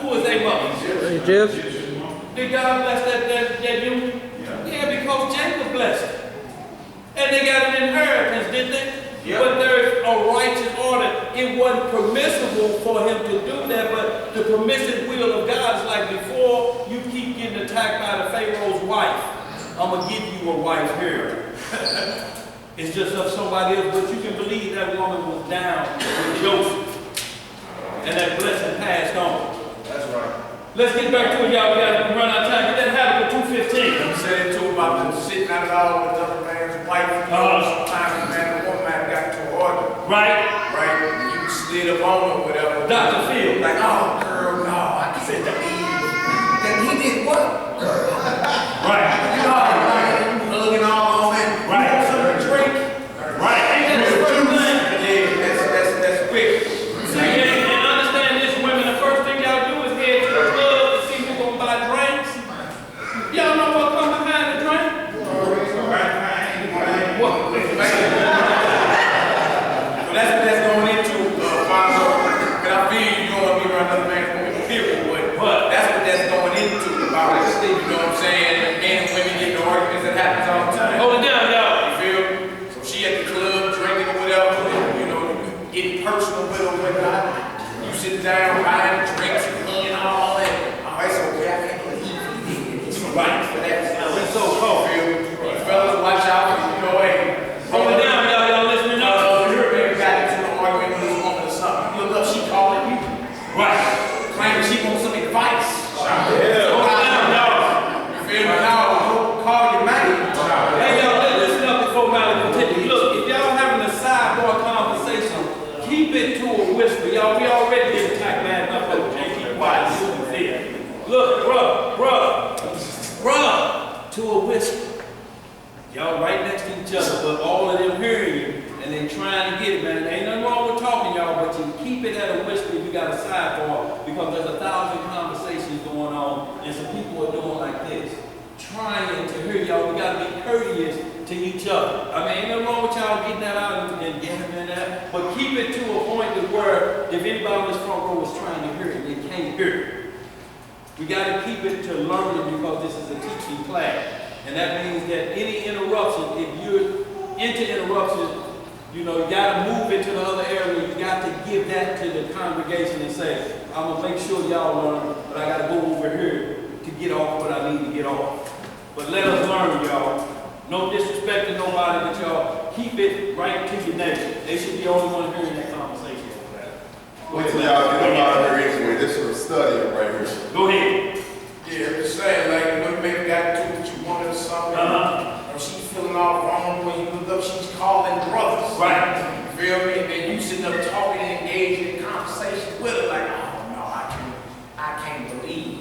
Who was their mother? Egyptian. Did God bless that union? Yeah, because Jacob blessed it. And they got an inheritance, didn't they? Yep. But there's a righteous order. It wasn't permissible for him to do that, but the permissive will of God is like before you keep getting attacked by the Pharaoh's wife, I'm going to give you a wife here. It's just of somebody else, but you can believe that woman was down with Joseph. And that blessing passed on. That's right. Let's get back to it, y'all. We got to run out of time. Get that Habakkuk 2:15. You said it too about them sitting out all with another man's wife. Sometimes a man or woman got to order. Right. Right. You slid up on or whatever. Dr. Phil. Like, oh, girl, no. I said that he did what? Right. You know, looking all on it. Right. You want something to drink? Right. Ain't that the first thing? Yeah, that's quick. See, and understand this, women, the first thing y'all do is head to the club to see who's going to buy drinks. Y'all know what comes behind the drink? What? So that's what that's going into, Fonzo. Because I feel you don't want to be around another man for period, but that's what that's going into about this thing, you know what I'm saying? Men and women get into arguments that happens all the time. Hold it down, y'all. You feel me? So she at the club drinking or whatever, you know, getting personal with her, whatnot. You sit down, buying drinks and all that. Oh, it's okay, I can't believe he did it. Right, so that's so cool. You fellas, watch out, you know, hey. Hold it down, y'all. Y'all listening up? Your baby got into an argument with this woman or something. You look up, she calling you. Right. Claiming she wants some advice. Yeah. Hold it down, y'all. You feel me? Now, call your man. Hey, y'all, listen up before Mally continue. Look, if y'all having a sidebar conversation, keep it to a whisper. Y'all, we already get attacked, man. Enough of it. Can't keep quiet. You can see it. Look, bruh, to a whisper. Y'all right next to each other, but all of them hearing you, and they trying to get it, man. There ain't nothing wrong with talking, y'all, but you keep it at a whisper. You got a sidebar because there's 1,000 conversations going on, and some people are doing like this, trying to hear y'all. We got to be courteous to each other. I mean, ain't nothing wrong with y'all getting that out and getting in that, but keep it to a point to where if anybody on this front row is trying to hear it, they can't hear it. We got to keep it to learning because this is a teaching class. And that means that any interruption, if you're into interruption, you know, you got to move into the other area. You got to give that to the congregation and say, I'm going to make sure y'all learn, but I got to go over here to get off what I need to get off. But let us learn, y'all. No disrespect to nobody, but y'all keep it right to your neighbor. They should be the only one hearing that conversation. Wait till y'all get out of here anyway. This is a study right here. Go ahead. Yeah, I'm just saying, like, when you maybe got to what you wanted or something, or she's feeling all vulnerable, you look up, she's calling brothers. Right. You feel me? And then you sitting up talking and engaging in conversation with her, like, oh no, I can't believe.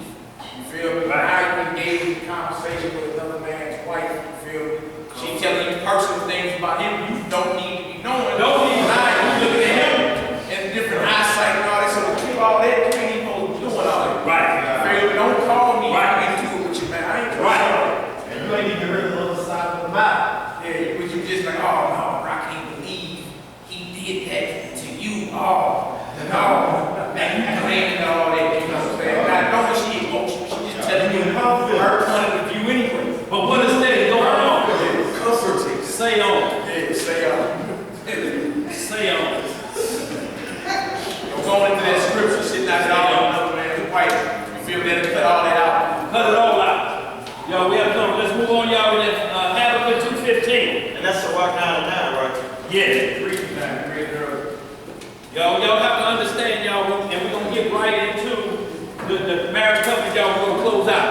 You feel me? Right. How you engage in conversation with another man's wife, you feel me? She telling you personal things about him you don't need to be knowing. Don't need to know. You looking at him in different eyesight and all that, so keep all that, you ain't even supposed to be doing all that. Right. You feel me? Don't call me. Right. I ain't do it with you, man. I ain't doing Right. it. And you ain't even heard the other side of the mouth. Yeah, but you just like, oh no, I can't believe he did that to you. Oh, no. Now you claiming all that, you know what I'm saying? Not knowing she emotional, she just telling you her point of view anyway. But what is that going on? Comforting. Say on. Yeah, say Say on. Going into that scripture, sitting out there all another man's wife. You feel me? Cut all that out. Cut it all out. Y'all, we have come. Let's move on, y'all, with Habakkuk 2:15. And that's the walk down now, right? Yeah. Read that, read her. Y'all have to understand, y'all, and we're going to get right into the marriage covenant, y'all. We're going to close out.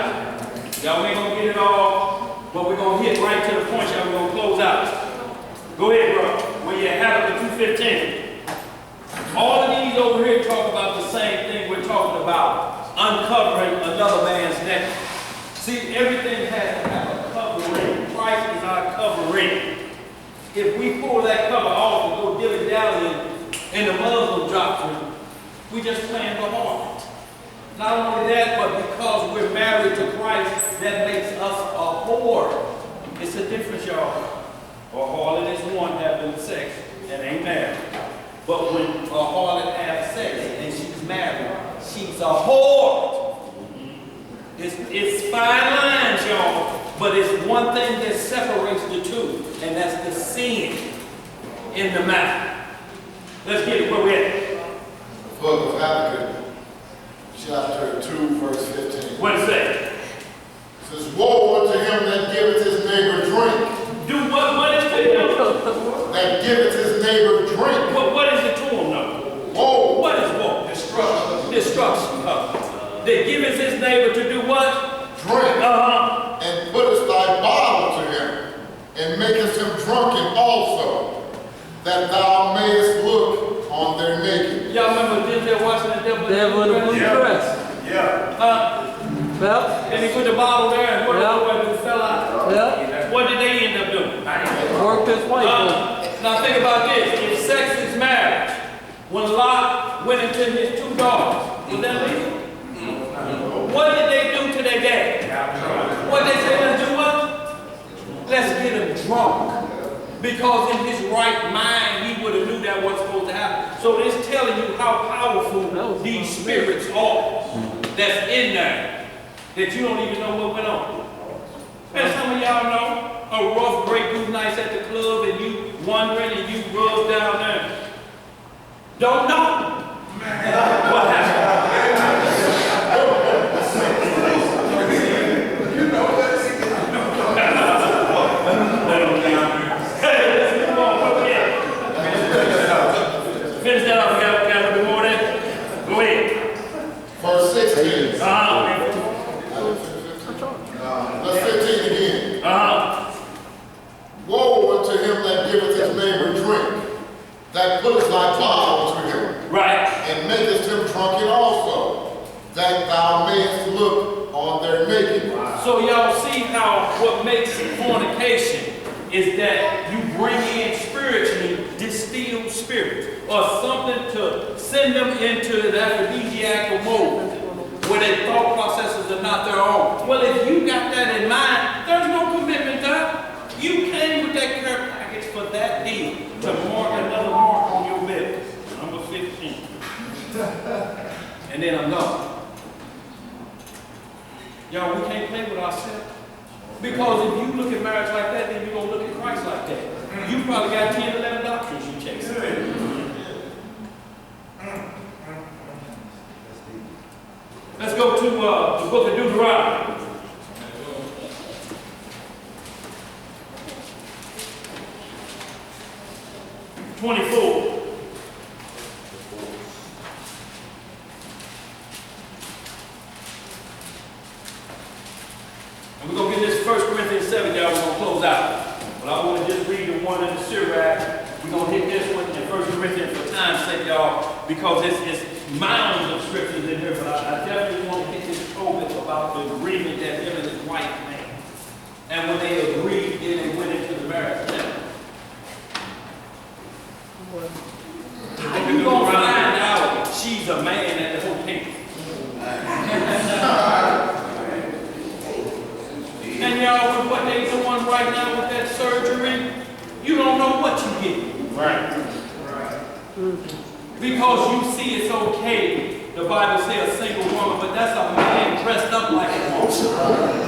Y'all ain't going to get it all, but we're going to hit right to the point, y'all. We're going to close out. Go ahead, bro. When you Habakkuk 2:15. All of these over here talk about the same thing we're talking about, uncovering another man's neck. See, everything has to have a covering. Christ is our covering. If we pull that cover off and go dilly-dallying in the Muslim doctrine, we just playing the harlot. Not only that, but because we're married to Christ, that makes us a whore. It's a difference, y'all. A harlot is one having sex and ain't married. But when a harlot has sex and she's married, she's a whore. But it's one thing that separates the two, and that's the sin in the matter. Let's get it where we're at. Book of Habakkuk, chapter 2, verse 15. What does it say? It says, woe unto him that giveth his neighbor drink. Do what is it to him? That giveth his neighbor drink. What is it to him, though? Woe. What is woe? Destruction. Destruction. That giveth his neighbor to do what? Drink. Uh-huh. And puttest thy bottle to him, and makest him drunken also, that thou mayest look on their naked. Y'all remember Denzel watching the devil in the blue dress? Yeah. Yep, And he put the bottle there, and what Yeah. it fell out. yep. What did they end up doing? Worked his wife. Now think about this. If sex is marriage, when Lot went into his two daughters, was that legal? What did they do to their dad? What they say, let's do what? Let's get him drunk. Because in his right mind, he would have knew that wasn't supposed to happen. So it's telling you how powerful these spirits are that's in there, that you don't even know what went on. And some of y'all know a rough, great good nights at the club, and you wondering and you rub down there. Don't know what happened. Finish that up. We got a little bit more there. Go ahead. Verse 16. Verse 15 again. Woe unto him that giveth his neighbor drink, that putteth thy bottle to him, Right. and makest him drunken also, that thou mayest look on their naked. So y'all see how what makes fornication is that you bring in spiritually distilled spirits or something to send them into that aphrodisiacal mode where their thought processes are not their own. Well, if you got that in mind, there's no commitment there. You came with that care package for that deal to mark another mark on your bill. Number 15. And then I'm gone. Y'all, we can't play with ourselves. Because if you look at marriage like that, then you're going to look at Christ like that. You probably got 10, 11 doctrines you chase. Let's go to the book of Deuteronomy. '24. And we're going to get this 1 Corinthians 7, y'all. We're going to close out. But I want to just read the one in the Sirach. We're going to hit this one in 1 Corinthians for time's sake, y'all, because it's mounds of scriptures in here. But I definitely want to hit this Tobit about the agreement that him and his wife made. And when they agreed, then they went into the marriage. And you're going to find out she's a man at the hotel. And y'all, with what they doing right now with that surgery, you don't know what you get. Right. Because you see it's okay. The Bible says a single woman, but that's a man dressed up like a woman.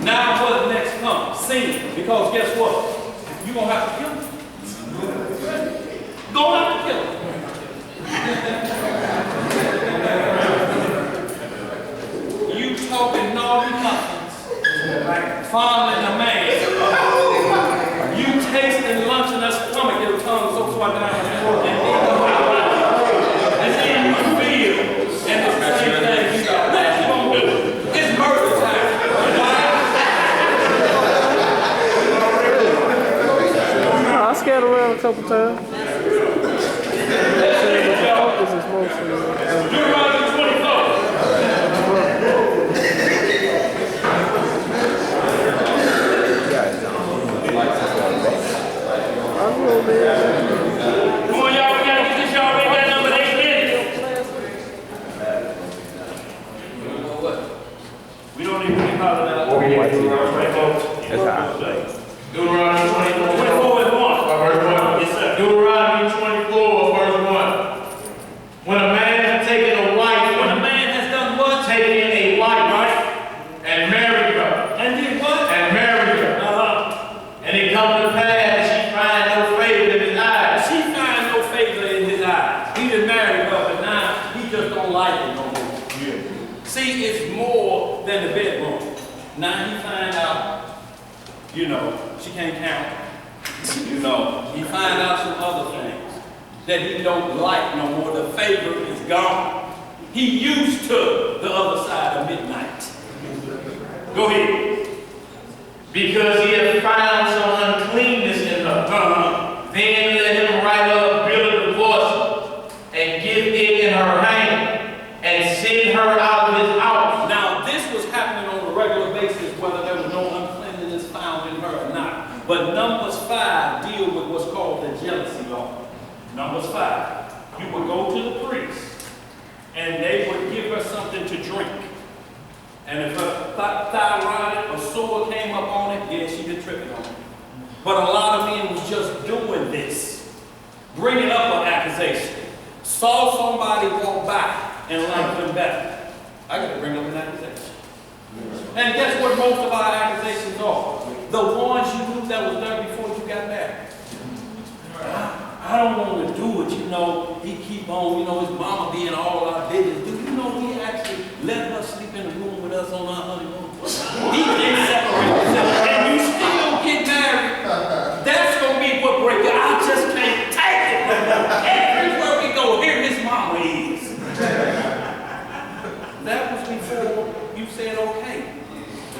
Now what next comes? Sin. Because guess what? You're going to have to kill him. Going to have to kill him. You talking naughty nothings, fondling a man. You tasting lunch in that stomach, your tongue so far down, and then you feel, and it's the same thing. What you gonna do? It's murder time. I scared around a couple times. Focus is mostly. Deuteronomy 24. I will, man. Come on, y'all, we gotta get this, y'all. We got number 8 minutes. We don't even need to call it out. Deuteronomy 24. 24 is 1. Yes, sir. Deuteronomy 24, verse 1. When a man has taken a wife, When a man has done what? taken You know, she can't count. You know, he find out some other things that he don't like no more. The favor is gone. He used to the other side of midnight. Go ahead. Because he had found some uncleanness in her. Then let him write up a bill of divorce and give it in her hand and send her out of his house. Now, this was happening on a regular basis, whether there was no uncleanness found in her or not. But Numbers 5 deal with what's called the jealousy law. Numbers 5. You would go to the priest, and they would give her something to drink. And if her thyroid or sore came up on it, yeah, she'd been tripping on it. But a lot of men was just doing this, bringing up an accusation. Saw somebody walk by and liked them better. I got to bring up an accusation. And guess what most of our accusations are? The ones you knew that was there before you got married. I don't want to do it, you know. He keep on, you know, his mama being all our business. Do you know he actually let her sleep in the room with us on our honeymoon? He didn't separate himself, and you still get married. That's going to be what breaks it. I just can't take it. Everywhere we go, here his mama is. That was before you said okay.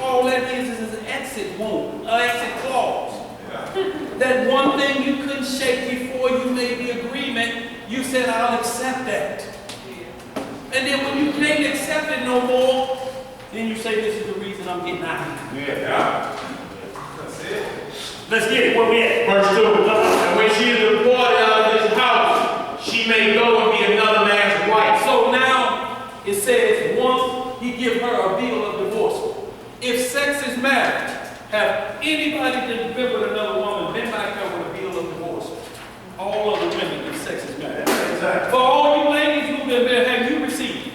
All that is an exit wound, an exit clause. That one thing you couldn't shake before you made the agreement, you said, I'll accept that. And then when you can't accept it no more, then you say, this is the reason I'm getting out. Yeah. That's it. Let's get it. Where we at? Verse 2. And when she is deported out of his house, she may go and be another man's wife. So now it says, once he give her a bill of divorce. If sex is marriage, have anybody that been with another woman been back there with a bill of divorce? All of the women, if sex is marriage. Exactly. For all you ladies who've been there, have you received?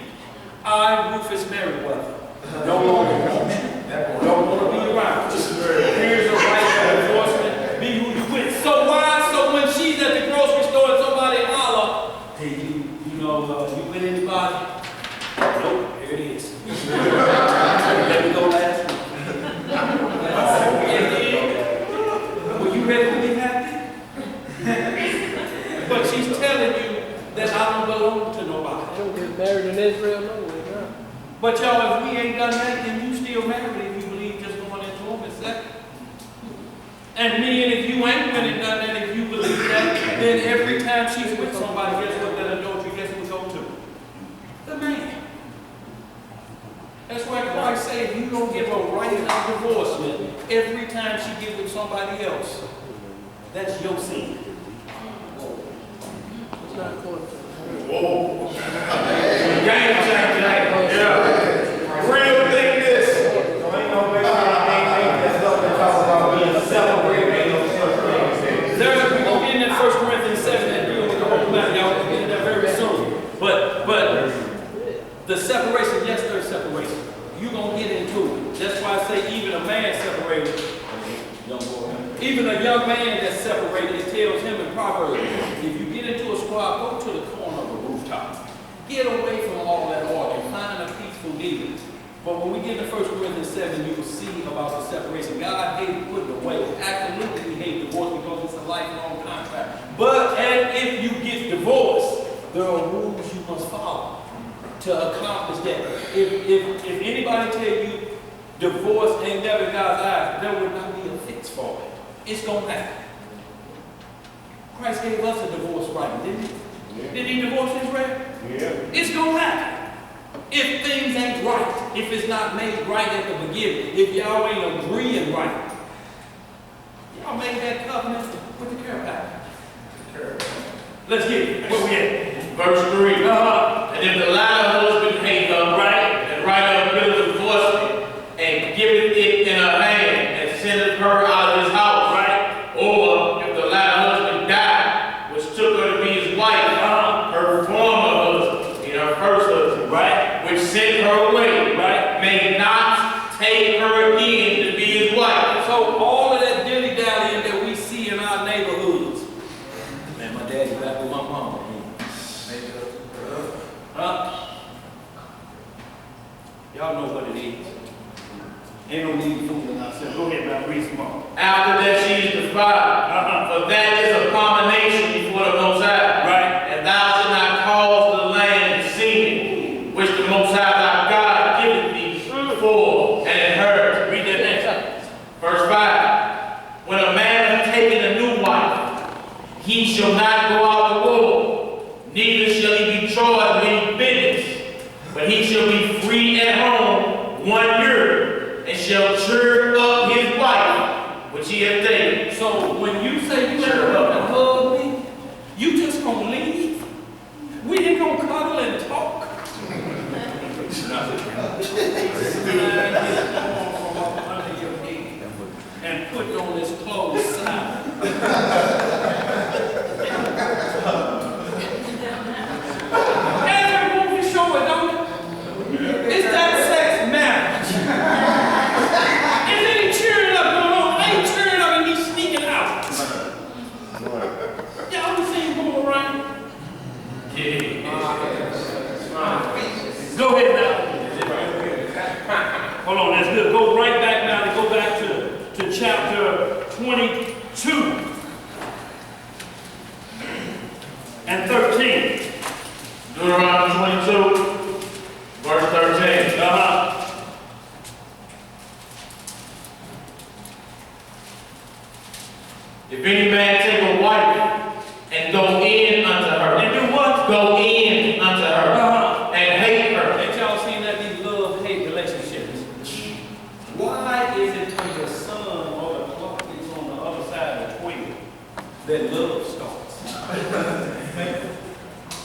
I, Rufus Merriweather, don't want to be around. Here's a right of divorcement. Be who you with. So why? So when she's at the grocery store and somebody holler, hey, you know, you with anybody? Nope, here it is. Let me go last week. Were you ready to be happy? But she's telling you that I don't belong to nobody. I don't get married in Israel, no way, no. But y'all, if we ain't done that, then you still married if you believe just going into them is that. And me, and if you ain't went and done that, if you believe that, then every time she's with somebody, guess what that adultery, guess who we go to? The man. That's why Christ said, if you don't give a right of divorcement every time she get with somebody else, that's your sin. It's not according to Whoa. Game changer. Yeah. Real thing this. So ain't no way that's up and talk about being separated. We're going to get in that 1 Corinthians 7 and deal with the whole matter. Y'all will get in there very soon. But the separation, yes, there's separation. You're going to get into it. That's why I say even a man separated. Even a young man that's separated, it tells him in Proverbs, if you get into a squad, go to the corner of a rooftop. Get away from all that order and find a peaceful deal. But when we get to 1 Corinthians 7, you will see about the separation. God hated putting away. Absolutely, he hates divorce because it's a lifelong contract. But if you get divorced, there are rules you must follow to accomplish that. If anybody tell you divorce ain't never God's eyes, there would not be a fix for it. It's going to happen. Christ gave us a divorce right, didn't he? Yeah. Did he divorce Israel? Yeah. It's going to happen. If things ain't right, if it's not made right at the beginning, if y'all ain't agreeing right, y'all made that covenant with the care package. Let's get it. Where we at? Verse 3. And if the latter husband hate her, right, and write up a bill of divorcement, and giveth it in her hand, and sendeth her out of his house, right? Or if the latter husband died, which took her to be his wife, her former husband, and her first husband, right, which sent her away, right, may not take her again to be his wife. So all of that dilly-dallying that we see in our neighborhoods, man, my daddy back with my mama. Y'all know what it is. Ain't no need fooling ourselves. Go ahead, man, read some more. After that she is defiled. For that is abomination before the Most High. Right. And thou shalt not cause the land to sing, which the Most High thy God giveth thee for an inheritance. Read that next. Verse 5. When a man hath taken a new wife, he shall not go out the womb, neither shall he be charged with any business, but he shall be free at home 1 year, and shall cheer up his wife, which he hath taken. So when you say you ever up and hug me, you just gonna leave? We ain't gonna cuddle and talk? And put on this clothes side. Every movie show it, don't it? It's that sex marriage. Is any cheering up going on? Ain't cheering up and he's sneaking out. Y'all be seeing going around? Go ahead now. Hold on, that's good. Go right back now to go back to chapter 22 and 13. Deuteronomy 22, verse 13. If any man take a wife and go in unto her, And do what? go in unto her, and hate her. Ain't y'all seen that these love-hate relationships? Why is it when the sun or the clock is on the other side of the equator that love starts?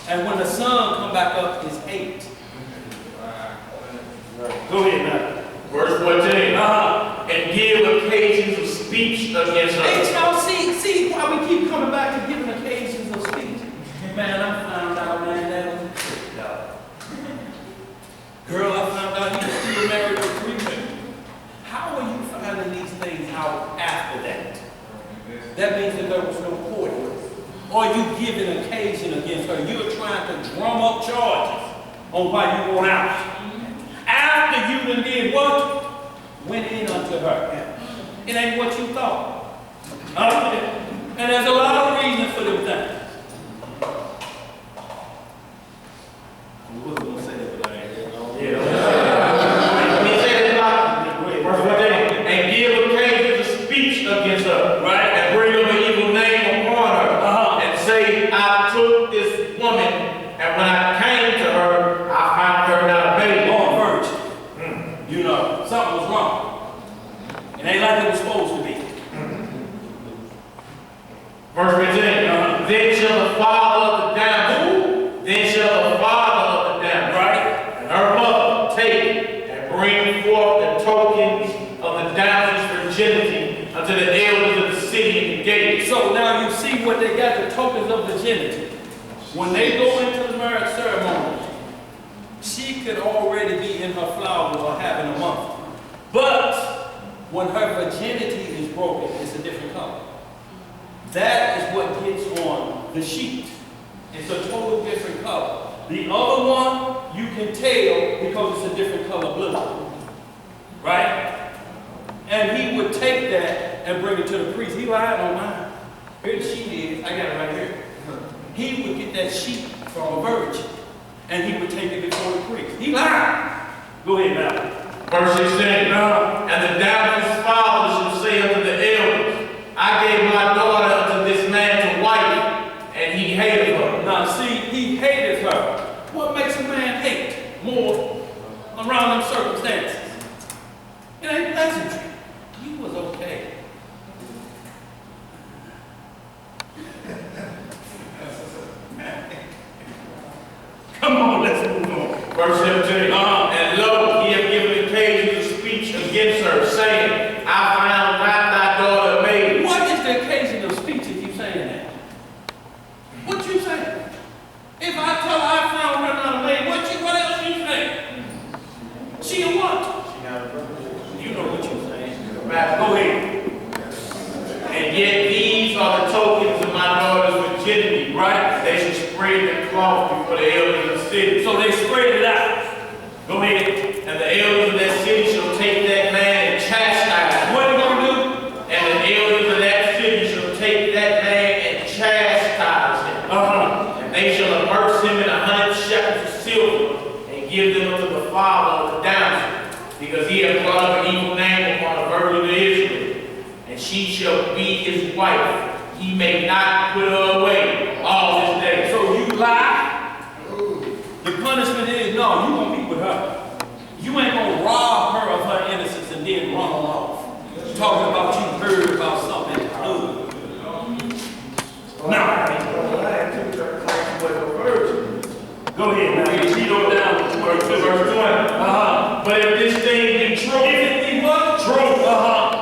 And when the sun come back up, it's hate. Go ahead now. Verse 14. And give occasions of speech against Ain't her. y'all see why we keep coming back to giving occasions of speech? Man, I found out, man, that was a trick, dog. Girl, I found out you were still married for 3 women. How are you finding these things out after that? That means that there was no court. Or you give an occasion against her. You're trying to drum up charges on why you want out. After you done did what? Went in unto her. It ain't what you thought. And there's a lot of reasons for them things. We wasn't gonna say that, but I ain't. He said it like, verse 14. And give occasions of speech against her, Right. and bring up an evil name upon her, and say, I took this woman, and when I came to her, I found her not a baby. Born virgin. You know, something was wrong. It ain't like it was supposed to be. Verse 15. Then shall the father of the damsel, then shall the father of the damsel, Right? and her mother take and bring forth the tokens of the damsel's virginity unto the elders of the city and the gate. So now you see what they got, the tokens of virginity. When they go into the marriage ceremony, she could already be in her flowers or having a month. But when her virginity is broken, it's a different color. That is what gets on the sheet. It's a total different color. The other one, you can tell because it's a different color blue. Right? And he would take that and bring it to the priest. He would, I don't mind. Here the sheet is. I got it right here. He would get that sheet from a virgin. And he would take it before the priest. He lied. Go ahead now. Verse 16. And the damsel's father shall say unto the elders, I gave my daughter unto this man to wife, and he hated her. Now see, he hated her. What makes a man hate more around them circumstances? It ain't pleasantry. He was okay. Come on, let's move on. Verse 17. And lo, he hath given occasion to speech against her, saying, I found not thy daughter a maid. What is the occasion of speech if you saying that? What you saying? If I tell her I found her not a maid, what else you saying? She a what? You know what you're saying. Go ahead. And yet these are the tokens of my daughter's virginity, right? They should spread the cloth before the elders of the city. So they spread it out. Go ahead. And the elders of that city shall take that man and because he hath brought up an evil name upon the virgin of Israel, and she shall be his wife. He may not put her away all his days. So you lie. The punishment is, no, you gonna be with her. You ain't gonna rob her of her innocence and then run her off. Talking about you heard about something at the hood. Now, go ahead now. Read on down to verse 20. But if this thing be true, if it be what? True.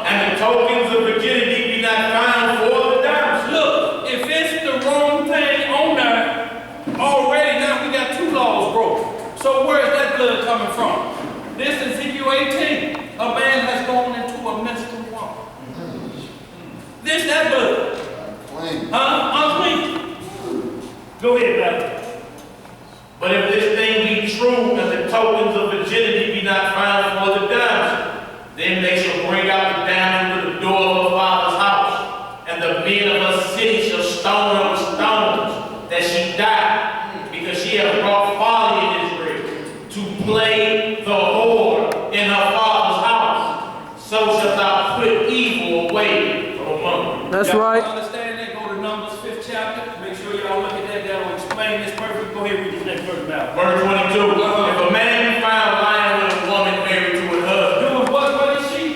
And the tokens of virginity be not found for the damsel. Look, if it's the wrong thing on there, already now we got 2 laws broken. So where is that blood coming from? This is Ezekiel 18. A man has gone into a menstrual woman. This that blood. Unclean. Go ahead, brother. But if this thing be true, and the tokens of virginity be not found for the damsel, then they shall bring out the damsel to the door of her father's house, and the men of her city shall stone her with stones, that she die, because she hath brought folly in Israel, to play the whore in her father's house. So shalt thou put evil away from among you. That's Y'all right. understand that? Go to Numbers 5th chapter. Make sure y'all look at that. That'll explain this perfectly. Go ahead and read this next verse now. Verse 22. If a man be found lying with a woman married to a husband, Doing what is she?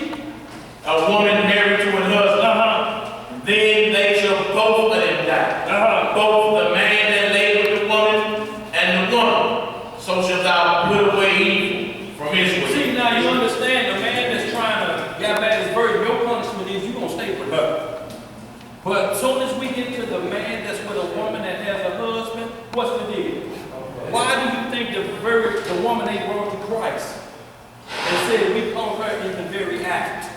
a woman married to a husband, then they shall both of them die. Both the man that lay with the woman and the woman. So shalt thou put away evil from Israel. See, now you understand the man that's trying to get back his burden, your punishment is you're going to stay with her. But as soon as we get to the man that's with a woman that has a husband, what's the deal? Why do you think the woman ain't brought to Christ and said we call her in the very act?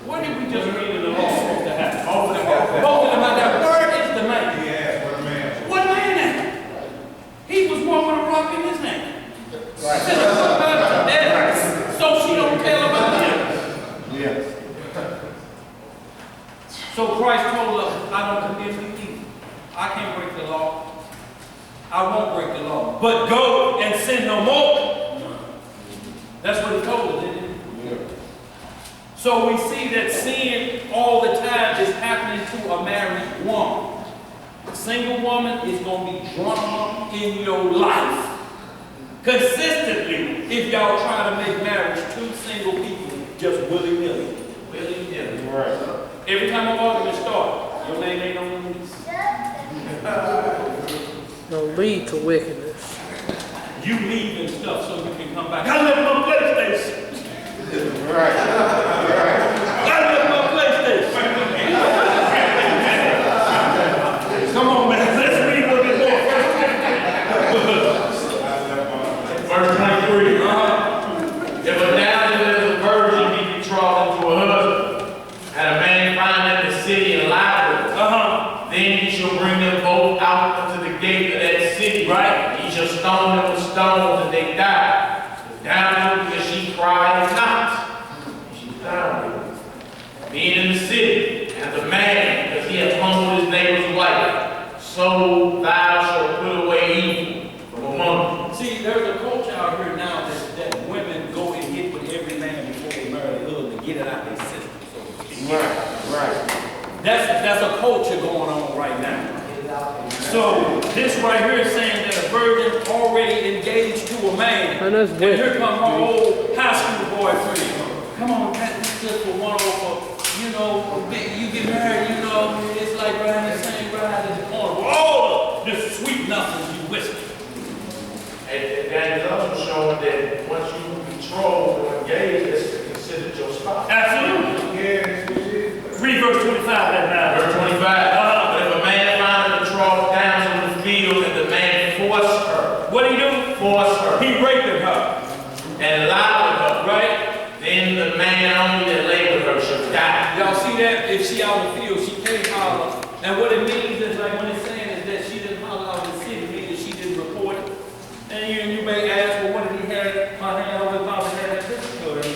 What did we just read in the law supposed to happen? Both of them got that. Where is the man? Yeah, what a man. What man that? He was one with a rock in his hand. So she don't tell about him. Yes. So Christ told us, I don't condemn you either. I can't break the law. I won't break the law. But go and sin no more. That's what he told us, didn't he? Yeah. So we see that sin all the time is happening to a married woman. A single woman is going to be drama in your life. Consistently, if y'all try to make marriage 2 single people just willy-nilly. Willy-nilly. Right. Every time an argument starts, your name ain't on the list. Don't lead to wickedness. You leave and stuff so you can come back. I left my PlayStation. Right. I left my PlayStation. Come on, man. Let's read a little bit more. Verse 23. If a damsel that is a virgin be betrothed into a husband, and a man find in the city and lie with her, then he shall bring them both out unto the gate of that city. Right. He shall stone them with stones, and they die. The damsel, because she cried not. She's down with it. Being in the city, and the man, because he hath hung with his neighbor's wife, so thou shalt put away evil from among you. See, there's a culture out here now that women go and get with every man before they marry their husband, get it out their system. Right. That's a culture going on right now. So this right here is saying that a virgin already engaged to a man. And that's And here wicked. come her old high school boyfriend. Come on, that's just for one over, you know, you get married, you know, it's like riding the same ride as the corner. All of this sweet nothing you whisper. And that is also showing that once you betrothed or engaged, it's considered your spouse. Absolutely. Yes. Read verse 25 that now. Verse 25. But if a man find a betrothed damsel in the field, and the man force her, What he do? force her, He raping her, and lie with her, right? then the man only that lay with her shall die. Y'all see that? If she out in the field, she can't holler. And what it means is like when it's saying is that she didn't holler out in the city, meaning that she didn't report it. And you may ask, well, what did he have her hand over his mouth and had that picture of her?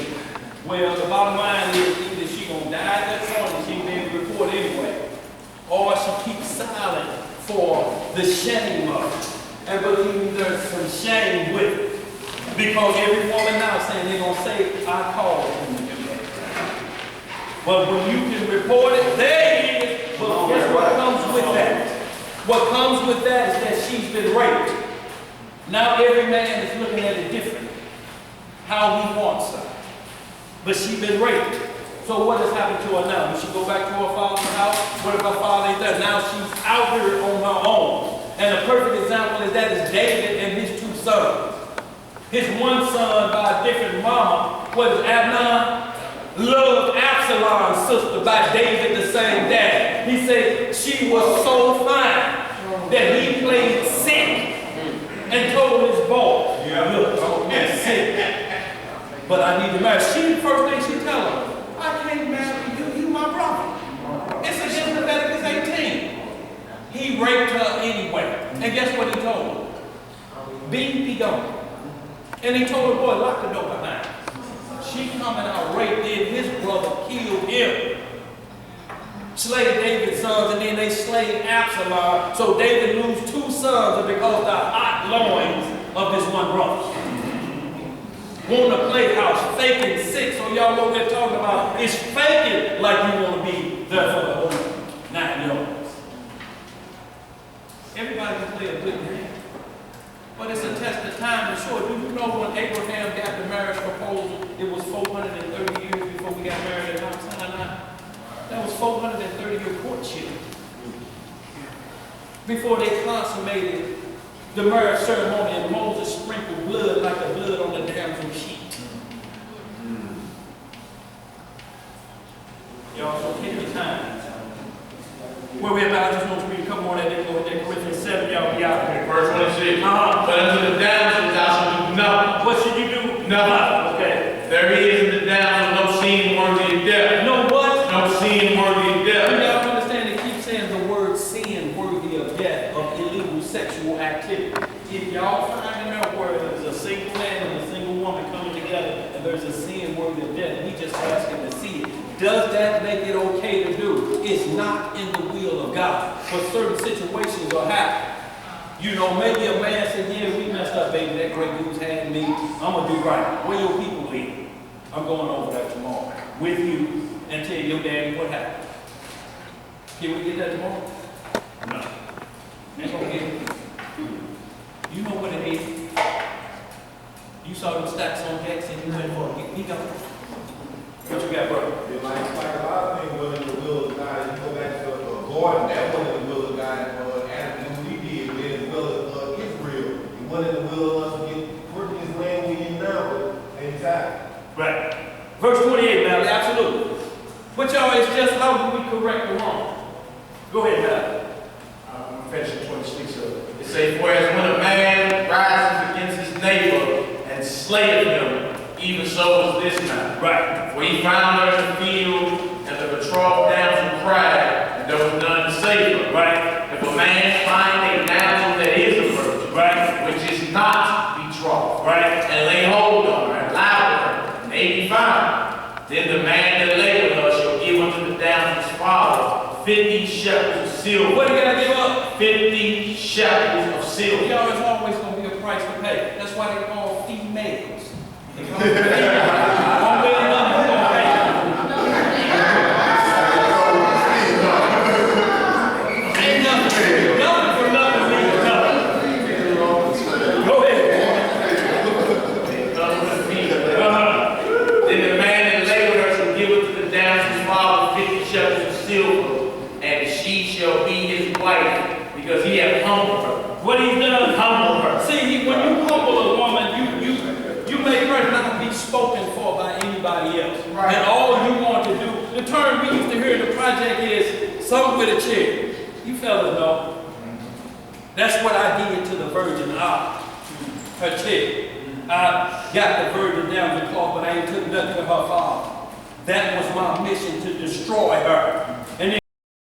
Well, the bottom line is either she gonna die at that point and she may report anyway, or she keeps silent for the shame of it. And believe me, there's some shame with it. Because every woman now saying they're going to say, I called him to do that. But when you can report it, there it is. But guess what comes with that? What comes with that is that she's been raped. Now every man is looking at it differently. How he wants her. But she's been raped. So what has happened to her now? Does she go back to her father's house? What if her father ain't there? Now she's out here on her own. And a perfect example is that is David and his two sons. His one son by a different mama, what is Abner? Loved Absalom's sister by David, the same dad. He said she was so fine that he played sick and told his boy, look, I'm gonna be sick, but I need to marry. She, the first thing she tell him, I can't marry you, you my brother. It's against Leviticus 18. He raped her anyway. And guess what he told her? Be gone. And he told the boy, lock the door behind. She coming out raped, then his brother killed him. Slayed David's sons, and then they slayed Absalom. So David lose two sons because the hot loins of this one brother. Want to play house, faking sick. So y'all know what they're talking about. It's faking like you want to be there for the whole 9 years. Everybody can play a good game. But it's a test of time and sure. Do you know when Abraham got the marriage proposal, it was 430 years before we got married at Mount Sinai? That was 430-year courtship. Before they consummated the marriage ceremony and Moses sprinkled blood like the blood on the damsel sheet. Y'all, so take your time. Where we're about, I just want to read a couple more that they go with that Corinthians 7, y'all be out here. Verse 26. But unto the damsel thou shalt do nothing. What should you do? Nothing. Okay. There is in the damsel no sin worthy of death. No what? No sin worthy of You death. gotta understand, they keep saying the word sin worthy of death, of illegal sexual activity. If y'all find in there where there's a single man and a single woman coming together and there's a sin worthy of death, we just asking to see it. Does that make it okay to do? It's not in the will of God. But certain situations will happen. You know, maybe a man said, yeah, we messed up, baby. That great news had me. I'm going to do right. Where your people live? I'm going over there tomorrow with you and tell your daddy what happened. Can we get that tomorrow? No. Ain't going to get it. You know what it is. You saw them stacks on decks and you went for it. He got it. What you got, bro? Like a lot of things wasn't in the will of God. You go back to a garden, that wasn't in the will of God. Adam and what he did, but in the will of Israel. It wasn't in the will of us to get working this land we in now, but ain't time. Right. Verse 28, Valley, absolutely. But y'all, it's just how do we correct the wrong? Go ahead, Valley. I'm finishing 26 of it. It says, whereas when a man rises against his neighbor and slayeth him, even so was this man. Right. For he found her in the field, and the betrothed damsel cried, and there was none to save her. Right. If a man find a damsel that is a virgin, Right. which is not betrothed, Right. and lay hold on her, and lie with her, and they be found, then the man that lay with her shall give unto the damsel's father 50 shekels of silver. What do you gotta give up? 50 shekels of silver. Y'all, there's always gonna be a price to pay. That's why they call females. They call them females. One way or another, you're gonna pay. Ain't nothing. Nothing for nothing means nothing. Go ahead. Then the man that lay with her shall give it to the damsel's father 50 shekels of silver, and she shall be his wife, because he hath humbled her. What he's done, humble her. See, when you humble a woman, you make her not be spoken for by anybody else. Right. And all you want to do, the term we used to hear in the project is, some with a chair. You fellas know. That's what I did to the virgin her chair. I got the virgin down the cloth, but I ain't took nothing to her father. That was my mission, to destroy her.